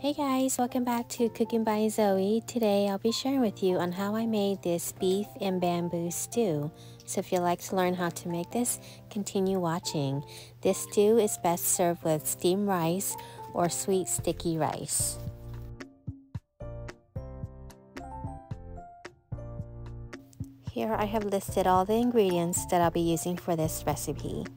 Hey guys, welcome back to Cooking by Zoe. Today I'll be sharing with you on how I made this beef and bamboo stew. So if you'd like to learn how to make this, continue watching. This stew is best served with steamed rice or sweet sticky rice. Here I have listed all the ingredients that I'll be using for this recipe.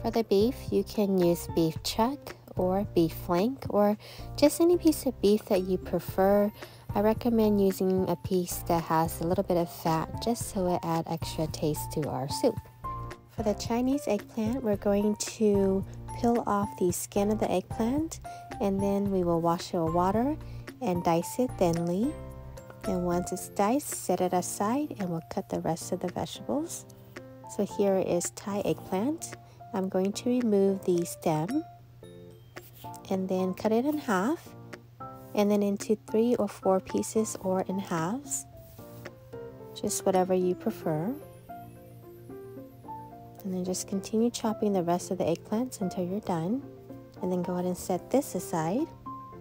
For the beef, you can use beef chuck or beef flank or just any piece of beef that you prefer. I recommend using a piece that has a little bit of fat just so it adds extra taste to our soup. For the Chinese eggplant, we're going to peel off the skin of the eggplant and then we will wash it with water and dice it thinly. And once it's diced, set it aside and we'll cut the rest of the vegetables. So here is Thai eggplant. I'm going to remove the stem and then cut it in half and then into 3 or 4 pieces or in halves, just whatever you prefer. And then just continue chopping the rest of the eggplants until you're done, and then go ahead and set this aside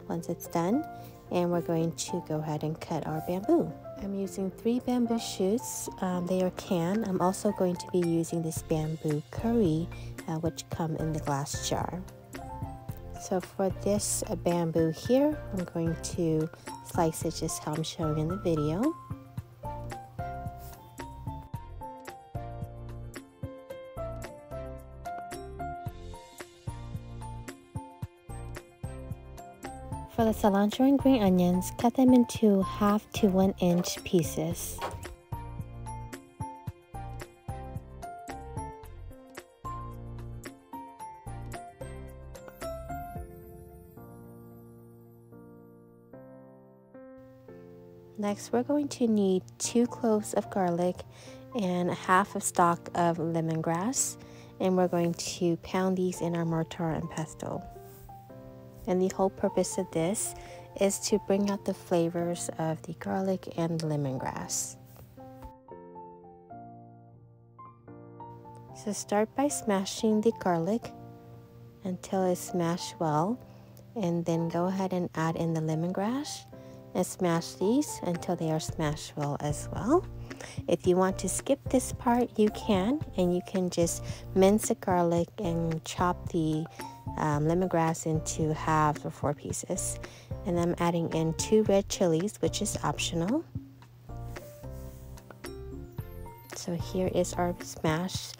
once it's done, and we're going to go ahead and cut our bamboo. I'm using 3 bamboo shoots. They are canned. I'm also going to be using this bamboo curry which come in the glass jar. So for this bamboo here, I'm going to slice it just how I'm showing in the video. For the cilantro and green onions, cut them into 1/2 to 1 inch pieces. Next, we're going to need 2 cloves of garlic and 1/2 of stalk of lemongrass, and we're going to pound these in our mortar and pestle. And the whole purpose of this is to bring out the flavors of the garlic and lemongrass. So start by smashing the garlic until it's smashed well, and then go ahead and add in the lemongrass and smash these until they are smashed well as well. If you want to skip this part, you can, and you can just mince the garlic and chop the lemongrass into 1/2 or 4 pieces. And I'm adding in 2 red chilies, which is optional. So here is our smashed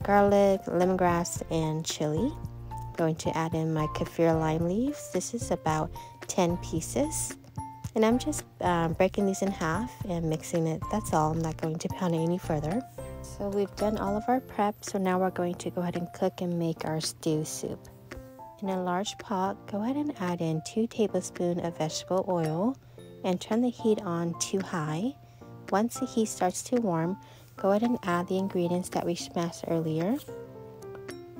garlic, lemongrass, and chili. I'm going to add in my kaffir lime leaves. This is about 10 pieces. And I'm just breaking these in half and mixing it. That's all. I'm not going to pound it any further. So we've done all of our prep. So now we're going to go ahead and cook and make our stew soup. In a large pot, go ahead and add in 2 tablespoons of vegetable oil and turn the heat on to high. Once the heat starts to warm, go ahead and add the ingredients that we smashed earlier.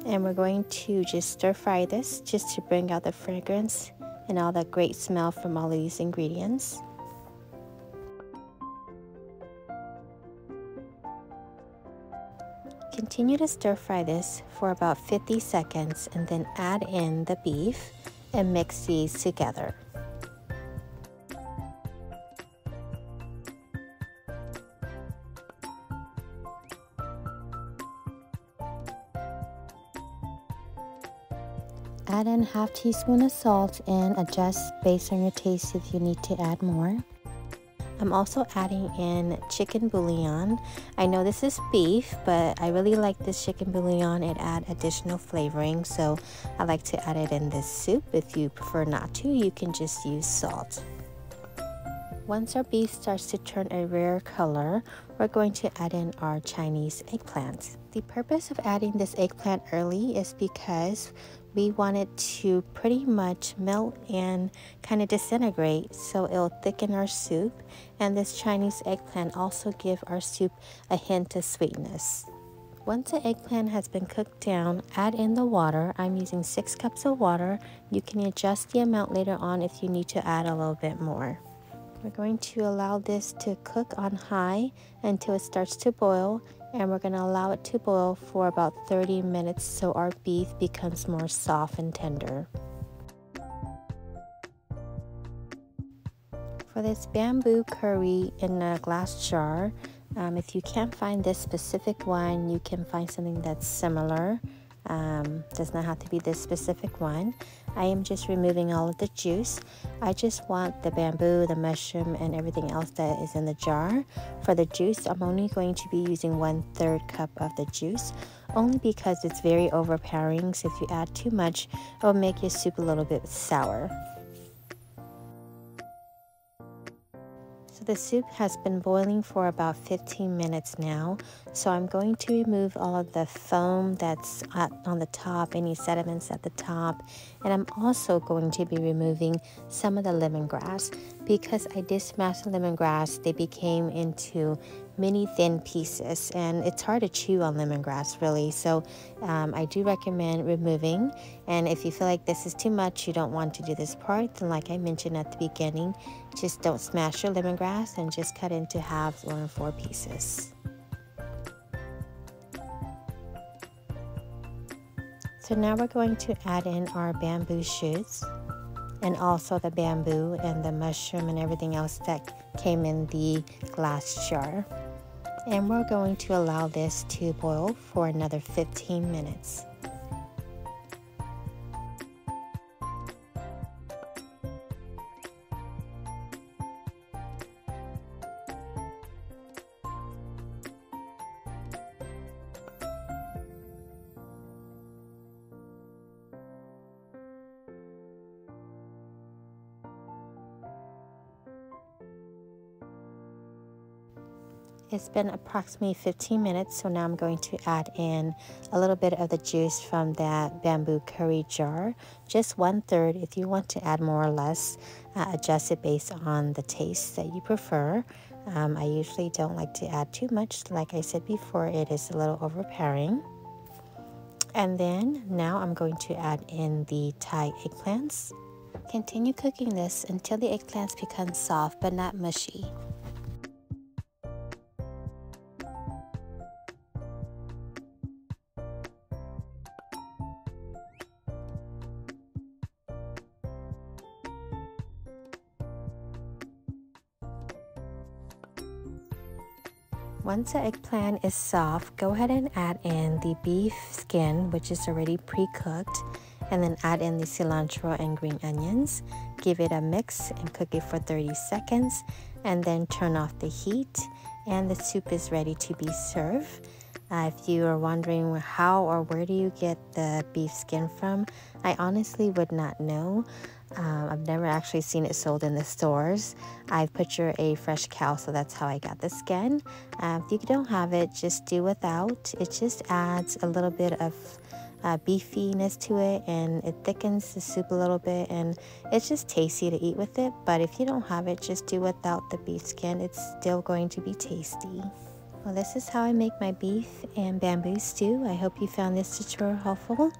And we're going to just stir fry this just to bring out the fragrance and all that great smell from all of these ingredients. Continue to stir fry this for about 50 seconds and then add in the beef and mix these together. Add in 1/2 teaspoon of salt and adjust based on your taste if you need to add more. I'm also adding in chicken bouillon. I know this is beef, but I really like this chicken bouillon. It adds additional flavoring, so I like to add it in this soup. If you prefer not to, you can just use salt. Once our beef starts to turn a rare color, we're going to add in our Chinese eggplant. The purpose of adding this eggplant early is because we want it to pretty much melt and kind of disintegrate, so it'll thicken our soup, and this Chinese eggplant also give our soup a hint of sweetness. Once the eggplant has been cooked down, add in the water. I'm using 6 cups of water. You can adjust the amount later on if you need to add a little bit more. We're going to allow this to cook on high until it starts to boil, and we're going to allow it to boil for about 30 minutes so our beef becomes more soft and tender. For this bamboo curry in a glass jar, if you can't find this specific one, you can find something that's similar. Does not have to be this specific one. I am just removing all of the juice. I just want the bamboo, the mushroom, and everything else that is in the jar. For the juice, I'm only going to be using 1/3 cup of the juice, only because it's very overpowering. So if you add too much, it will make your soup a little bit sour. So the soup has been boiling for about 15 minutes now. So I'm going to remove all of the foam that's on the top, any sediments at the top. And I'm also going to be removing some of the lemongrass. Because I did smash the lemongrass, they became into mini thin pieces, and it's hard to chew on lemongrass really. So I do recommend removing, and if you feel like this is too much, you don't want to do this part, then like I mentioned at the beginning, just don't smash your lemongrass and just cut into halves or in 4 pieces. So now we're going to add in our bamboo shoots, and also the bamboo and the mushroom and everything else that came in the glass jar. And we're going to allow this to boil for another 15 minutes. It's been approximately 15 minutes, so now I'm going to add in a little bit of the juice from that bamboo curry jar, just 1/3. If you want to add more or less, adjust it based on the taste that you prefer. I usually don't like to add too much. Like I said before, it is a little overpowering. And then now I'm going to add in the Thai eggplants. Continue cooking this until the eggplants become soft but not mushy. Once the eggplant is soft, go ahead and add in the beef skin, which is already pre-cooked, and then add in the cilantro and green onions. Give it a mix and cook it for 30 seconds, and then turn off the heat, and the soup is ready to be served. If you are wondering how or where do you get the beef skin from, I honestly would not know. I've never actually seen it sold in the stores. I've butchered a fresh cow, so that's how I got the skin. If you don't have it, just do without. It just adds a little bit of beefiness to it, and it thickens the soup a little bit, and it's just tasty to eat with it. But if you don't have it, just do without the beef skin. It's still going to be tasty. Well, this is how I make my beef and bamboo stew. I hope you found this tutorial helpful.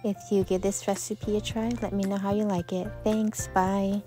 If you give this recipe a try, let me know how you like it. Thanks, bye.